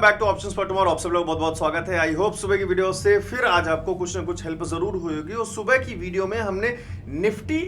Back two options for tomorrow. आप सब लोग बहुत बहुत स्वागत है। आई होप सुबह की वीडियो से फिर आज आपको कुछ ना कुछ हेल्प जरूर हुई होगी। और सुबह की वीडियो में हमने निफ्टी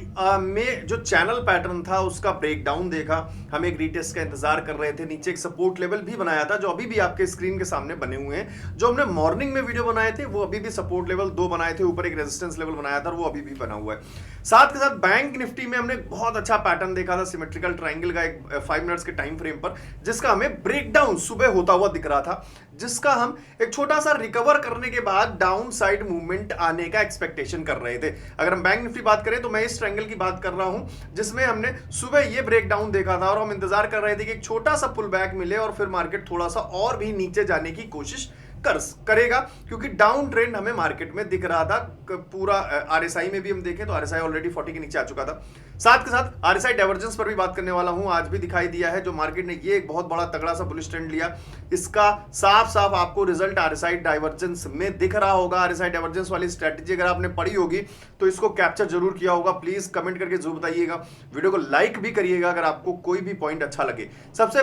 में जो चैनल पैटर्न था उसका ब्रेकडाउन देखा। हम एक रीटेस्ट का इंतजार कर रहे थे। नीचे एक सपोर्ट लेवल भी बनाया था जो अभी भी आपके स्क्रीन के सामने बने हुए हैं। जो हमने मॉर्निंग में वीडियो बनाए थे वो अभी भी सपोर्ट लेवल 2 बनाए थे। ऊपर एक रेजिस्टेंस लेवल बनाया था वो अभी भी बना हुआ है। साथ के साथ बैंक निफ्टी में हमने बहुत अच्छा पैटर्न देखा था सिमेट्रिकल ट्राइंगल का एक 5 मिनट्स के टाइम फ्रेम पर, जिसका हमें ब्रेकडाउन सुबह होता हुआ दिख रहा था, जिसका हम एक छोटा सा रिकवर करने के बाद डाउन साइड मूवमेंट आने का एक्सपेक्टेशन कर रहे थे। अगर हम बैंक निफ्टी बात करें तो मैं इस ट्रायंगल की बात कर रहा हूं जिसमें हमने सुबह ये ब्रेकडाउन देखा था और हम इंतजार कर रहे थे कि एक छोटा सा पुल बैक मिले और फिर मार्केट थोड़ा सा और भी नीचे जाने की कोशिश करेगा, क्योंकि डाउन ट्रेंड हमें मार्केट में दिख रहा था। पूरा आरएसआई में भी हम देखें तो आरएसआई ऑलरेडी 40 के नीचे आ चुका था। साथ के साथ आरएसआई डाइवर्जेंस पर भी बात करने वाला हूं। आज भी दिखाई दिया है जो मार्केट ने ये एक बहुत बड़ा तगड़ा सा बुलिश ट्रेंड लिया, इसका साफ साफ आपको रिजल्ट आरएसआई डाइवर्जेंस में दिख रहा होगा। आरएसआई डाइवर्जेंस वाली स्ट्रेटजी अगर आपने पढ़ी होगी तो इसको कैप्चर जरूर किया होगा। प्लीज कमेंट करके जरूर बताइएगा, वीडियो को लाइक भी करिएगा अगर आपको कोई भी पॉइंट अच्छा लगे। सबसे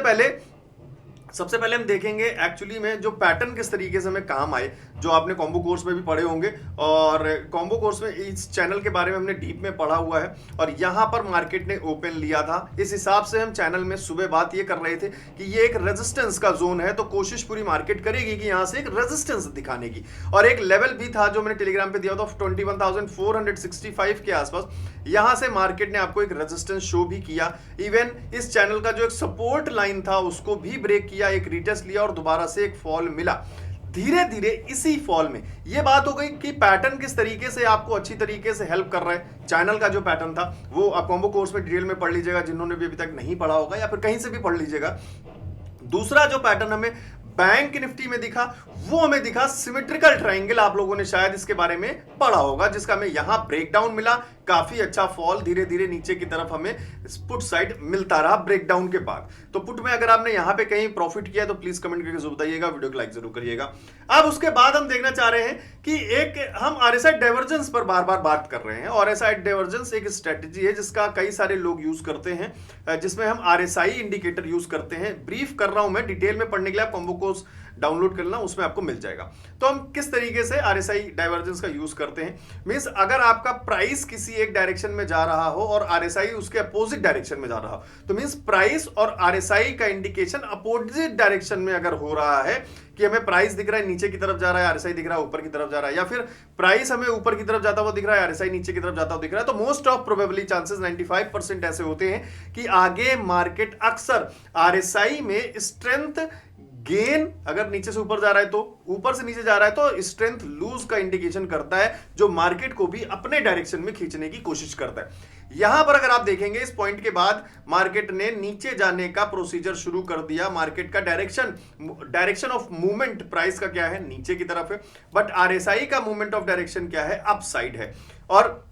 पहले हम देखेंगे एक्चुअली में जो पैटर्न किस तरीके से हमें काम आए, जो आपने कॉम्बो कोर्स में भी पढ़े होंगे। और कॉम्बो कोर्स में इस चैनल के बारे में हमने डीप में पढ़ा हुआ है और यहां पर मार्केट ने ओपन लिया था। इस हिसाब से हम चैनल में सुबह बात ये कर रहे थे कि ये एक रेजिस्टेंस का जोन है, तो कोशिश पूरी मार्केट करेगी कि यहां से एक रेजिस्टेंस दिखाने की। और एक लेवल भी था जो मैंने टेलीग्राम पे दिया था 21,465 के आसपास। यहां से मार्केट ने आपको एक रेजिस्टेंस शो भी किया। इवन इस चैनल का जो एक सपोर्ट लाइन था उसको भी ब्रेक किया, एक रीटेस्ट लिया और दोबारा से एक फॉल मिला। धीरे धीरे इसी फॉल में ये बात हो गई कि पैटर्न किस तरीके से आपको अच्छी तरीके से हेल्प कर रहा है। चैनल का जो पैटर्न था वो आप कॉम्बो कोर्स में डिटेल में पढ़ लीजिएगा, जिन्होंने भी अभी तक नहीं पढ़ा होगा, या फिर कहीं से भी पढ़ लीजिएगा। दूसरा जो पैटर्न हमें बैंक निफ्टी में दिखा वो हमें दिखा सिमेट्रिकल ट्रायंगल। आप लोगों ने शायद इसके बारे में पढ़ा होगा, जिसका हमें यहां ब्रेकडाउन मिला, काफी अच्छा फॉल, धीरे धीरे नीचे की तरफ हमें पुट साइड मिलता रहा ब्रेकडाउन के बाद। तो पुट में अगर आपने यहां पे कहीं प्रॉफिट किया तो प्लीज कमेंट करके जरूर बताइएगा, वीडियो को लाइक जरूर करिएगा। अब उसके बाद हम देखना चाह रहे हैं कि एक हम आरएसआई डाइवर्जेंस पर बार बार बात कर रहे हैं। आरएसआई डाइवर्जेंस एक स्ट्रेटजी है जिसका कई सारे लोग यूज करते हैं, जिसमें हम आरएसआई इंडिकेटर यूज करते हैं। ब्रीफ कर रहा हूं मैं, डिटेल में पढ़ने के लिए आप कॉम्बो कोर्स डाउनलोड करना, उसमें आपको मिल जाएगा। तो हम किस तरीके से आरएसआई डाइवर्जेंस का यूज करते हैं, मींस अगर आपका प्राइस किसी एक डायरेक्शन में जा रहा हो और आरएसआई उसके अपोजिट डायरेक्शन में जा रहा हो, तो मींस प्राइस और आरएसआई का इंडिकेशन अपोजिट डायरेक्शन में अगर हो रहा है कि हमें प्राइस दिख रहा है नीचे की तरफ जा रहा है, आरएसआई दिख रहा है ऊपर की तरफ जा रहा है, या फिर प्राइस हमें ऊपर की तरफ जाता हुआ दिख रहा है, आरएसआई नीचे की तरफ जाता हुआ दिख रहा है, तो मोस्ट ऑफ प्रोबेबली चांसेस 95% ऐसे होते हैं कि आगे मार्केट अक्सर आरएसआई में स्ट्रेंथ गेन, अगर नीचे से ऊपर जा रहा है तो ऊपर से नीचे जा रहा है तो स्ट्रेंथ लूज का इंडिकेशन करता है, जो मार्केट को भी अपने डायरेक्शन में खींचने की कोशिश करता है। यहां पर अगर आप देखेंगे इस पॉइंट के बाद मार्केट ने नीचे जाने का प्रोसीजर शुरू कर दिया। मार्केट का डायरेक्शन ऑफ मूवमेंट प्राइस का क्या है, नीचे की तरफ है, बट आरएसआई का मूवमेंट ऑफ डायरेक्शन क्या है, अप साइड है। और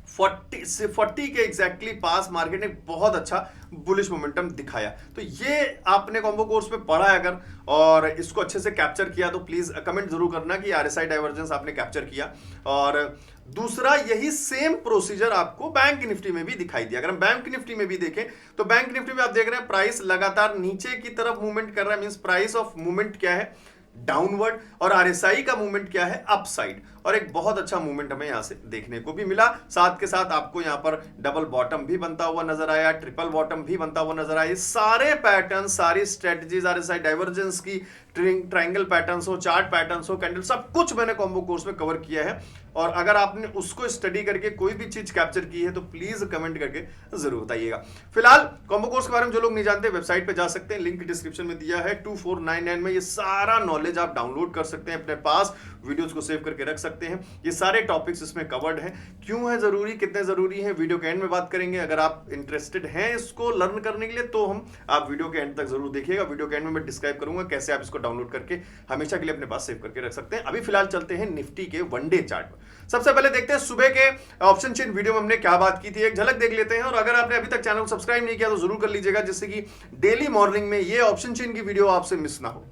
40 के एग्जैक्टली पास मार्केट ने बहुत अच्छा बुलिश मोमेंटम दिखाया। तो ये आपने कॉम्बो कोर्स में पढ़ा है अगर, और इसको अच्छे से कैप्चर किया तो प्लीज कमेंट जरूर करना कि आरएसआई डाइवर्जेंस आपने कैप्चर किया। और दूसरा यही सेम प्रोसीजर आपको बैंक निफ्टी में भी दिखाई दिया। अगर हम बैंक निफ्टी में भी देखें तो बैंक निफ्टी में आप देख रहे हैं प्राइस लगातार नीचे की तरफ मूवमेंट कर रहा है, मींस प्राइस ऑफ मूवमेंट क्या है, डाउनवर्ड, और आरएसआई का मूवमेंट क्या है, अपसाइड। और एक बहुत अच्छा मूवमेंट हमें यहां से देखने को भी मिला। साथ के साथ आपको यहां पर डबल बॉटम भी बनता हुआ नजर आया, ट्रिपल बॉटम भी बनता हुआ नजर आया। सारे पैटर्न, सारी स्ट्रेटजीज, आरएसआई डाइवर्जेंस की, ट्रायंगल पैटर्न्स हो, चार्ट पैटर्न्स हो, कैंडल, सब कुछ मैंने कॉम्बो कोर्स में कवर किया है। और अगर आपने उसको स्टडी करके कोई भी चीज कैप्चर की है तो प्लीज कमेंट करके जरूर बताइएगा। फिलहाल कॉम्बो कोर्स के बारे में जो लोग नहीं जानते वेबसाइट पे जा सकते हैं, लिंक डिस्क्रिप्शन में दिया है। 2499 में ये सारा नॉलेज आप डाउनलोड कर सकते हैं अपने पास, वीडियोस को सेव करके रख सकते हैं। ये सारे टॉपिक्स इसमें कवर्ड हैं। क्यों है जरूरी, कितने जरूरी है, वीडियो के एंड में बात करेंगे। अगर आप इंटरेस्टेड हैं इसको लर्न करने के लिए तो आप वीडियो के एंड तक जरूर देखिएगा। वीडियो के एंड में मैं डिस्क्राइब करूंगा कैसे आप इसको डाउनलोड करके हमेशा के लिए अपने पास सेव करके रख सकते हैं। अभी फिलहाल चलते हैं निफ्टी के वन डे चार्ट पर। सबसे पहले देखते हैं सुबह के ऑप्शन चेन वीडियो में हमने क्या बात की थी, एक झलक देख लेते हैं। और अगर आपने अभी तक चैनल को सब्सक्राइब नहीं किया तो जरूर कर लीजिएगा, जिससे कि डेली मॉर्निंग में ये ऑप्शन चेन की वीडियो आपसे मिस ना हो।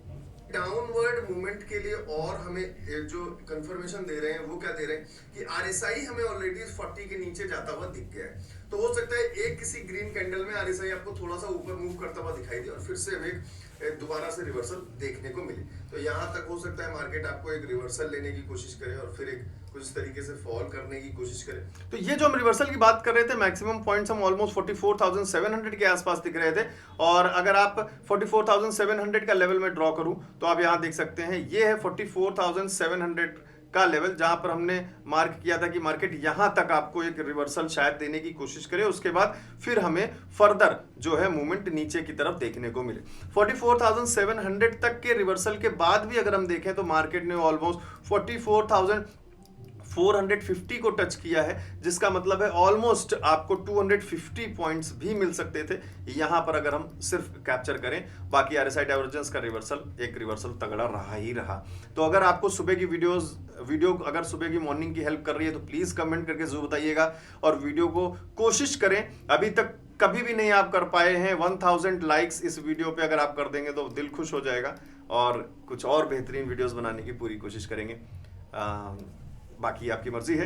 डाउनवर्ड मूवमेंट के लिए और हमें जो कंफर्मेशन दे रहे हैं वो क्या दे रहे हैं कि आरएसआई हमें ऑलरेडी 40 के नीचे जाता हुआ दिख गया है। तो हो सकता है एक किसी ग्रीन कैंडल में आरएसआई आपको थोड़ा सा ऊपर मूव करता हुआ दिखाई दे और फिर से हमें दोबारा से रिवर्सल देखने को मिले। तो यहाँ तक हो सकता है मार्केट आपको एक रिवर्सल लेने की कोशिश करे और फिर एक कुछ तरीके से फॉल करने की कोशिश करे। तो ये जो हम रिवर्सल की बात कर रहे थे, मैक्सिमम पॉइंट्स हम ऑलमोस्ट 44,700 के आसपास दिख रहे थे, और अगर आप 44,700 का लेवल में ड्रॉ करूं तो आप यहां देख सकते हैं ये है 44,700 का लेवल, जहां पर हमने मार्क किया था कि मार्केट यहां तक आपको एक रिवर्सल शायद देने की कोशिश करे, उसके बाद फिर हमें फर्दर जो है मूवमेंट नीचे की तरफ देखने को मिले। 44,700 तक के रिवर्सल के बाद भी अगर हम देखें तो मार्केट ने ऑलमोस्ट 44,450 को टच किया है, जिसका मतलब है ऑलमोस्ट आपको 250 पॉइंट्स भी मिल सकते थे यहां पर अगर हम सिर्फ कैप्चर करें। बाकी आरएसआई डाइवर्जेंस का एक रिवर्सल तगड़ा रहा ही रहा। तो अगर आपको सुबह की वीडियो अगर सुबह की मॉर्निंग की हेल्प कर रही है तो प्लीज कमेंट करके जरूर बताइएगा, और वीडियो को कोशिश करें, अभी तक कभी भी नहीं आप कर पाए हैं 1000 लाइक्स इस वीडियो पे, अगर आप कर देंगे तो दिल खुश हो जाएगा और कुछ और बेहतरीन वीडियोस बनाने की पूरी कोशिश करेंगे। बाकी आपकी मर्जी है,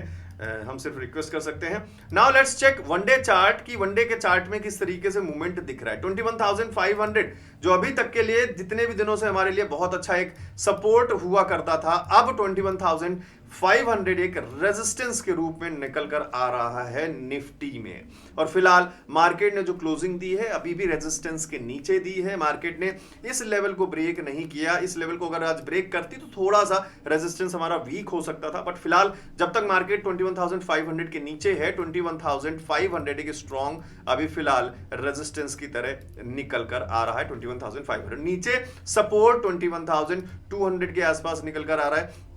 हम सिर्फ रिक्वेस्ट कर सकते हैं। Now let's check one day chart की वनडे के चार्ट में किस तरीके से मूवमेंट दिख रहा है। 21,500 जो अभी तक के लिए जितने भी दिनों से हमारे लिए बहुत अच्छा एक सपोर्ट हुआ करता था, अब 21,500 एक रेजिस्टेंस के रूप में निकल कर आ रहा है निफ्टी में। और फिलहाल मार्केट ने जो क्लोजिंग दी है अभी भी रेजिस्टेंस के नीचे दी है। मार्केट ने इस लेवल को ब्रेक नहीं किया। इस लेवल को अगर आज ब्रेक करती तो थोड़ा सा रेजिस्टेंस हमारा वीक हो सकता था, बट फिलहाल जब तक मार्केट 21,500 के नीचे है, 21,500 एक स्ट्रॉन्ग अभी फिलहाल रेजिस्टेंस की तरह निकल कर आ रहा है। 21,500 नीचे सपोर्ट 21,200 के आसपास निकल कर आ रहा है।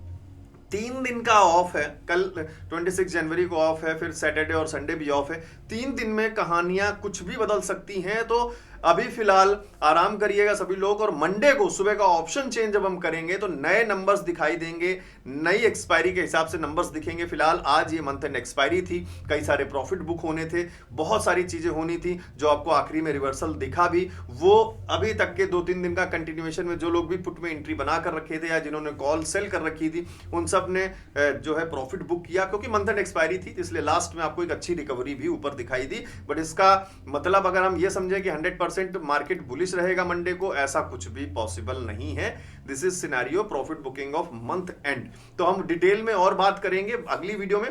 3 दिन का ऑफ है, कल 26 जनवरी को ऑफ है, फिर सैटरडे और संडे भी ऑफ है। 3 दिन में कहानियां कुछ भी बदल सकती हैं, तो अभी फिलहाल आराम करिएगा सभी लोग। और मंडे को सुबह का ऑप्शन चेंज जब हम करेंगे तो नए नंबर्स दिखाई देंगे, नई एक्सपायरी के हिसाब से नंबर्स दिखेंगे। फिलहाल आज ये मंथ एंड एक्सपायरी थी, कई सारे प्रॉफिट बुक होने थे, बहुत सारी चीजें होनी थी, जो आपको आखिरी में रिवर्सल दिखा भी। वो अभी तक के 2-3 दिन का कंटिन्यूएशन में जो लोग भी पुट में एंट्री बना कर रखे थे या जिन्होंने कॉल सेल कर रखी थी, उन सब ने जो है प्रॉफिट बुक किया, क्योंकि मंथ एंड एक्सपायरी थी, इसलिए लास्ट में आपको एक अच्छी रिकवरी भी ऊपर दिखाई दी। बट इसका मतलब अगर हम ये समझे कि 100% मार्केट बुलिश रहेगा मंडे को, ऐसा कुछ भी पॉसिबल नहीं है। This is scenario profit booking of month and. तो हम डिटेल में और बात करेंगे अगली वीडियो में।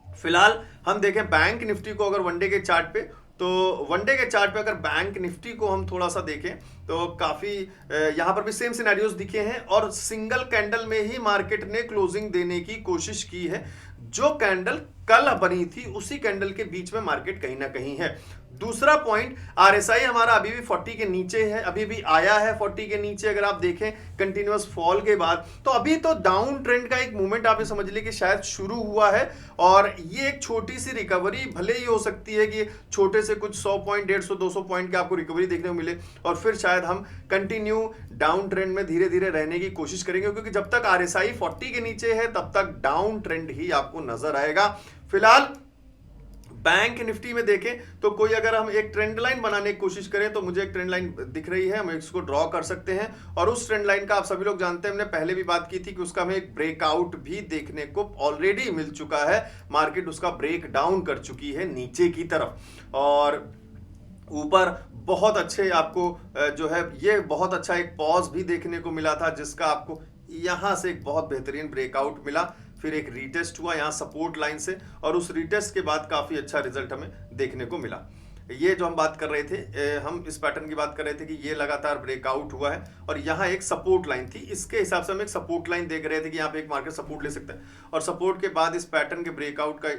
फिलहाल हम देखें बैंक निफ्टी को अगर वनडे के चार्ट पे, तो वनडे के चार्ट पे अगर बैंक निफ्टी को हम थोड़ा सा देखें तो काफी यहां पर भी सेम सिनेरियोस दिखे हैं, और सिंगल कैंडल में ही मार्केट ने क्लोजिंग देने की कोशिश की है। जो कैंडल कल बनी थी उसी कैंडल के बीच में मार्केट कहीं ना कहीं है। दूसरा पॉइंट, आरएसआई हमारा अभी भी 40 के नीचे है, अभी भी आया है 40 के नीचे। अगर आप देखें कंटिन्यूअस फॉल के बाद, तो अभी तो डाउन ट्रेंड का एक मूवमेंट आप समझ लीजिए कि शायद शुरू हुआ है, और ये एक छोटी सी रिकवरी भले ही हो सकती है कि छोटे से कुछ 100 पॉइंट 150 200 पॉइंट के आपको रिकवरी देखने को मिले, और फिर शायद हम कंटिन्यू डाउन ट्रेंड में धीरे धीरे रहने की कोशिश करेंगे, क्योंकि जब तक आरएसआई 40 के नीचे है तब तक डाउन ट्रेंड ही आपको नजर आएगा। फिलहाल बैंक निफ्टी में देखें तो कोई अगर हम एक ट्रेंड लाइन बनाने की कोशिश करें तो मुझे एक ट्रेंड लाइन दिख रही है, हम इसको ड्रॉ कर सकते हैं। और उस ट्रेंड लाइन का आप सभी लोग जानते हैं, हमने पहले भी बात की थी कि उसका हमें एक ब्रेकआउट भी देखने को ऑलरेडी मिल चुका है। मार्केट उसका ब्रेक डाउन कर चुकी है नीचे की तरफ, और ऊपर बहुत अच्छे आपको जो है ये बहुत अच्छा एक पॉज भी देखने को मिला था, जिसका आपको यहां से एक बहुत बेहतरीन ब्रेकआउट मिला, फिर एक रीटेस्ट हुआ यहां सपोर्ट लाइन से, और उस रीटेस्ट के बाद काफी अच्छा रिजल्ट हमें देखने को मिला। ये जो हम बात कर रहे थे, हम इस पैटर्न की बात कर रहे थे कि ये लगातार ब्रेकआउट हुआ है और यहाँ एक सपोर्ट लाइन थी, इसके हिसाब से हम एक सपोर्ट लाइन देख रहे थे कि यहाँ पे एक मार्केट सपोर्ट ले सकता है, और सपोर्ट के बाद इस पैटर्न के ब्रेकआउट का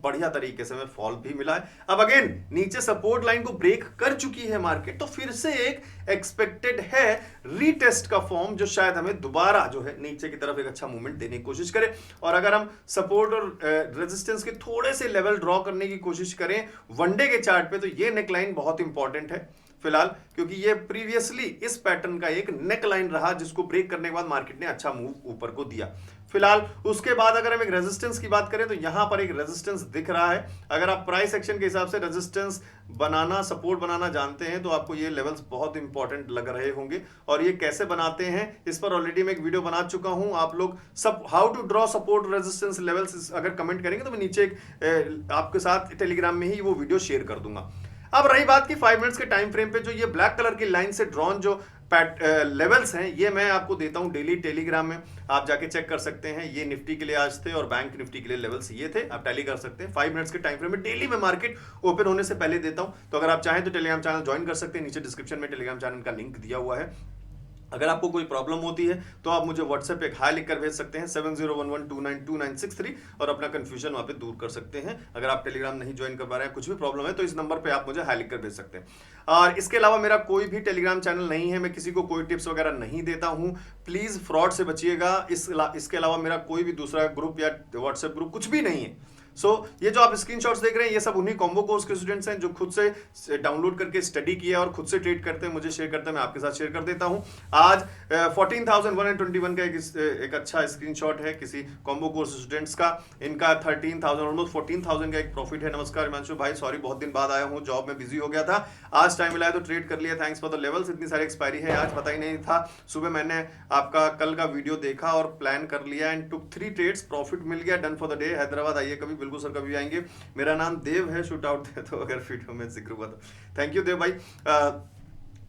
बढ़िया तरीके से हमें फॉल भी मिला है। अब अगेन नीचे सपोर्ट लाइन को ब्रेक कर चुकी है मार्केट, तो फिर से एक एक्सपेक्टेड है रीटेस्ट का फॉर्म, जो शायद हमें दोबारा जो है नीचे की तरफ एक अच्छा मूवमेंट देने की कोशिश करे। और अगर हम सपोर्ट और रेजिस्टेंस के थोड़े से लेवल ड्रॉ करने की कोशिश करें वनडे के चार्ट पे, तो ये नेकलाइन बहुत इंपॉर्टेंट है फिलहाल, क्योंकि ये प्रीवियसली इस पैटर्न का एक नेकलाइन रहा, जिसको ब्रेक करने के बाद मार्केट ने अच्छा मूव ऊपर को दिया। फिलहाल उसके बाद अगर हम एक रेजिस्टेंस की बात करें तो यहां पर एक रेजिस्टेंस दिख रहा है। अगर आप प्राइस एक्शन के हिसाब से रेजिस्टेंस बनाना, सपोर्ट बनाना जानते हैं, तो आपको ये लेवल्स बहुत इंपॉर्टेंट लग रहे होंगे। और ये कैसे बनाते हैं इस पर ऑलरेडी मैं एक वीडियो बना चुका हूं। आप लोग सब how to draw support resistance levels अगर कमेंट करेंगे तो मैं नीचे एक आपके साथ टेलीग्राम में ही वो वीडियो शेयर कर दूंगा। अब रही बात की 5 मिनट्स के टाइम फ्रेम पे, जो ये ब्लैक कलर की लाइन से ड्रॉन जो लेवल्स हैं ये मैं आपको देता हूं डेली टेलीग्राम में, आप जाके चेक कर सकते हैं। ये निफ्टी के लिए आज थे और बैंक निफ्टी के लिए लेवल्स ये थे, आप टैली कर सकते हैं। 5 मिनट्स के टाइम फ्रेम में डेली मैं मार्केट ओपन होने से पहले देता हूं, तो अगर आप चाहें तो टेलीग्राम चैनल ज्वाइन कर सकते हैं। नीचे डिस्क्रिप्शन में टेलीग्राम चैनल का लिंक दिया हुआ है। अगर आपको कोई प्रॉब्लम होती है तो आप मुझे व्हाट्सएप पे हाई लिखकर भेज सकते हैं 7011292963 और अपना कंफ्यूजन वहां पे दूर कर सकते हैं। अगर आप टेलीग्राम नहीं ज्वाइन कर पा रहे हैं, कुछ भी प्रॉब्लम है, तो इस नंबर पे आप मुझे हाई लिखकर भेज सकते हैं। और इसके अलावा मेरा कोई भी टेलीग्राम चैनल नहीं है, मैं किसी को कोई टिप्स वगैरह नहीं देता हूं, प्लीज फ्रॉड से बचिएगा। इसके अलावा मेरा कोई भी दूसरा ग्रुप या व्हाट्सएप ग्रुप कुछ भी नहीं है। ये जो आप स्क्रीनशॉट्स देख रहे हैं ये सब उन्हीं कॉम्बो कोर्स के स्टूडेंट्स हैं जो खुद से डाउनलोड करके स्टडी किया और खुद से ट्रेड करते हैं, मुझे शेयर करते हैं, मैं आपके साथ शेयर कर देता हूं। आज 14,121 का एक अच्छा स्क्रीनशॉट है किसी कॉम्बो कोर्स स्टूडेंट्स का। इनका 13,000 ऑलमोस्ट 14,000 का एक प्रॉफिट है। नमस्कार हिमांशु भाई, सॉरी बहुत दिन बाद आया हूं, जॉब में बिजी हो गया था, आज टाइम मिला है तो ट्रेड कर लिया। Thanks for the levels. इतनी सारी एक्सपायरी है आज, पता ही नहीं था। सुबह मैंने आपका कल का वीडियो देखा और प्लान कर लिया एंड टुक 3 ट्रेड्स, प्रॉफिट मिल गया, done for the day. Hyderabad आइए कभी, बिल्कुल सर कभी आएंगे। मेरा नाम देव है, शूट आउट है तो अगर वीडियो में जिक्र हुआ तो थैंक यू देव भाई।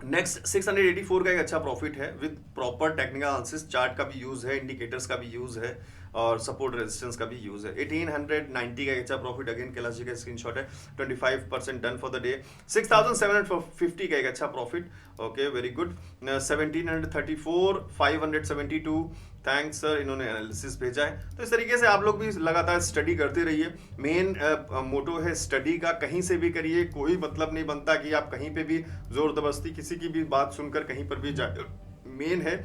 नेक्स्ट 684 का एक अच्छा प्रॉफिट है with proper technical analysis, chart का भी यूज है, इंडिकेटर्स का भी यूज है और सपोर्ट रेजिस्टेंस का भी यूज है। 1890 का एक अच्छा प्रॉफिट, अगेन कैलाश जी का स्क्रीनशॉट है, 25% डन फॉर द डे। 6750 का एक अच्छा profit, okay very good. 1734, 572, thanks sir, इन्होंने एनालिसिस भेजा है। तो इस तरीके से आप लोग भी लगातार स्टडी करते रहिए। मेन मोटो है स्टडी का, कहीं से भी करिए, कोई मतलब नहीं बनता कि आप कहीं पे भी जोर जबरदस्ती किसी की भी बात सुनकर कहीं पर भी जाए। मेन है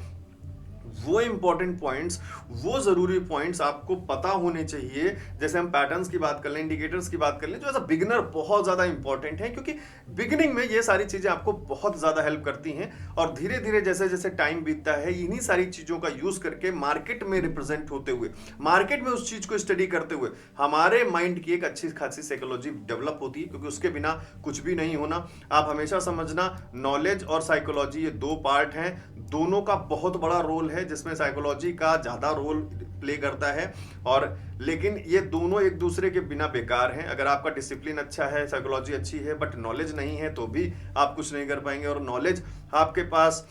वो इंपॉर्टेंट पॉइंट्स, वो जरूरी पॉइंट्स आपको पता होने चाहिए। जैसे हम पैटर्न्स की बात कर लें, इंडिकेटर्स की बात कर लें, जो एज अ बिगिनर बहुत ज्यादा इंपॉर्टेंट है, क्योंकि बिगिनिंग में ये सारी चीजें आपको बहुत ज्यादा हेल्प करती हैं और धीरे धीरे जैसे जैसे टाइम बीतता है, इन्हीं सारी चीजों का यूज करके मार्केट में रिप्रेजेंट होते हुए, मार्केट में उस चीज को स्टडी करते हुए हमारे माइंड की एक अच्छी खासी साइकोलॉजी डेवलप होती है, क्योंकि उसके बिना कुछ भी नहीं होना। आप हमेशा समझना, नॉलेज और साइकोलॉजी ये 2 पार्ट हैं, दोनों का बहुत बड़ा रोल है, जिसमें साइकोलॉजी का ज्यादा रोल प्ले करता है। और लेकिन ये दोनों एक दूसरे के बिना बेकार हैं। अगर आपका डिसिप्लिन अच्छा है, साइकोलॉजी अच्छी है, बट नॉलेज नहीं है तो भी आप कुछ नहीं कर पाएंगे। और नॉलेज आपके पास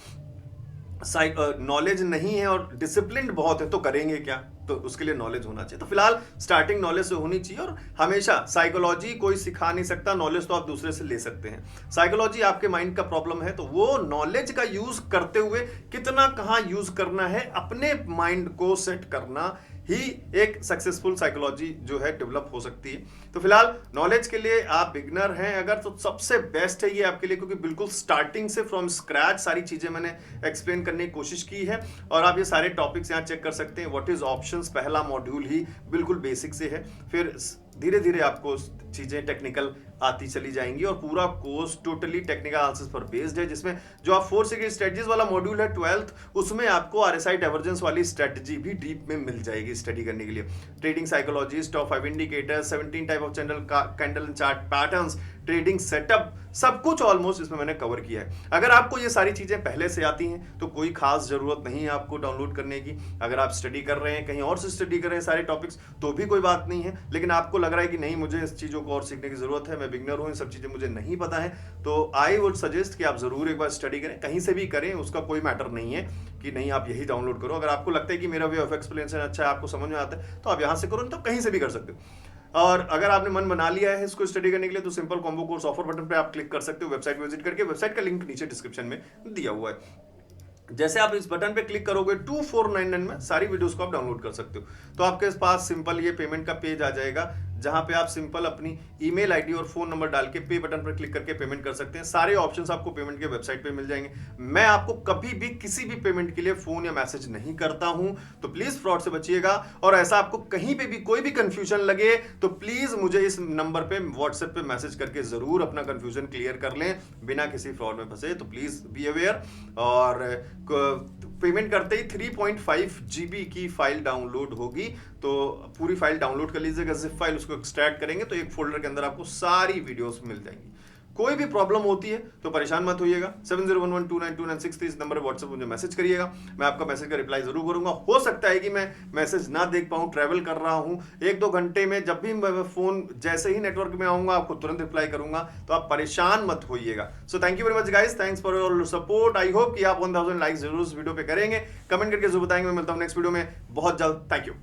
नॉलेज नहीं है और डिसिप्लिन बहुत है तो करेंगे क्या, तो उसके लिए नॉलेज होना चाहिए। तो फिलहाल स्टार्टिंग नॉलेज से होनी चाहिए और हमेशा साइकोलॉजी कोई सिखा नहीं सकता, नॉलेज तो आप दूसरे से ले सकते हैं। साइकोलॉजी आपके माइंड का प्रॉब्लम है तो वो नॉलेज का यूज करते हुए कितना कहां यूज करना है, अपने माइंड को सेट करना ही एक सक्सेसफुल साइकोलॉजी जो है डेवलप हो सकती है। तो फिलहाल नॉलेज के लिए आप बिगनर हैं अगर, तो सबसे बेस्ट है ये आपके लिए, क्योंकि बिल्कुल स्टार्टिंग से फ्रॉम स्क्रैच सारी चीजें मैंने एक्सप्लेन करने की कोशिश की है और आप ये सारे टॉपिक्स यहाँ चेक कर सकते हैं। व्हाट इज ऑप्शंस, पहला मॉड्यूल ही बिल्कुल बेसिक से है, फिर धीरे धीरे आपको चीजें टेक्निकल आती चली जाएंगी और पूरा कोर्स टोटली टेक्निकल एनालिसिस पर बेस्ड है, जिसमें जो आप 4 सीक्रेट स्ट्रेटजीज वाला मॉड्यूल है 12th, उसमें आपको आरएसआई डाइवर्जेंस वाली स्ट्रेटजी भी डीप में मिल जाएगी स्टडी करने के लिए। Trading psychology, top 5 indicators, 17 type of candle chart patterns, trading setup, सब कुछ ऑलमोस्ट इसमें मैंने कवर किया है। अगर आपको ये सारी चीजें पहले से आती हैं तो कोई खास जरूरत नहीं है आपको डाउनलोड करने की। अगर आप स्टडी कर रहे हैं, कहीं और से स्टडी कर रहे हैं सारे टॉपिक्स, तो भी कोई बात नहीं है, लेकिन आपको लग रहा है कि नहीं मुझे इस चीजों को और सीखने की जरूरत है, मैं बिगनर हूं, इन सब चीजें मुझे नहीं पता है, तो आई वुड सजेस्ट कि आप जरूर एक बार स्टडी करें, कहीं से भी करें, उसका कोई मैटर नहीं है कि नहीं आप यही डाउनलोड करो। अगर आपको लगता है कि मेरा वे ऑफ एक्सप्लेनेशन अच्छा है, आपको समझ में आता है, तो आप यहां से करो, तो कहीं से भी कर सकते हो। और अगर आपने मन बना लिया है इसको स्टडी करने के लिए, तो simple combo course offer button पे आप क्लिक कर सकते हो, वेबसाइट विजिट करके। वेबसाइट का लिंक नीचे डिस्क्रिप्शन में दिया हुआ है। जैसे आप इस बटन पे क्लिक करोगे 2499 में सारी वीडियोस को आप डाउनलोड कर सकते हो। तो आपके पास सिंपल ये पेमेंट का पेज आ जाएगा, जहां पे आप सिंपल अपनी ईमेल आईडी और फोन नंबर डाल के पे बटन पर क्लिक करके पेमेंट कर सकते हैं। सारे ऑप्शंस आपको पेमेंट के वेबसाइट पे मिल जाएंगे। मैं आपको कभी भी किसी भी पेमेंट के लिए फोन या मैसेज नहीं करता हूं, तो प्लीज फ्रॉड से बचिएगा। और ऐसा आपको कहीं पे भी कोई भी कंफ्यूजन लगे तो प्लीज मुझे इस नंबर पे व्हाट्सएप पे मैसेज करके जरूर अपना कंफ्यूजन क्लियर कर लें, बिना किसी फ्रॉड में फंसे। तो प्लीज बी अवेयर। और पेमेंट करते ही 3.5 GB की फाइल डाउनलोड होगी, तो पूरी फाइल डाउनलोड कर लीजिएगा, जिप फाइल, उसको एक्सट्रैक्ट करेंगे तो एक फोल्डर के अंदर आपको सारी वीडियोस मिल जाएंगी। कोई भी प्रॉब्लम होती है तो परेशान मत होइएगा। 7011292963 इस नंबर पर व्हाट्सएप मुझे मैसेज करिएगा, मैं आपका मैसेज का रिप्लाई जरूर करूंगा। हो सकता है कि मैं मैसेज ना देख पाऊं, ट्रैवल कर रहा हूं, 1-2 घंटे में जब भी मैं फोन जैसे ही नेटवर्क में आऊंगा आपको तुरंत रिप्लाई करूंगा, तो आप परेशान मत होइएगा। So thank you very much guys, thanks for your support. I hope कि आप 1000 लाइक्स जरूर इस वीडियो पे करेंगे, कमेंट करके जरूर बताएंगे। मैं मिलता हूं नेक्स्ट वीडियो में बहुत जल्द। Thank you.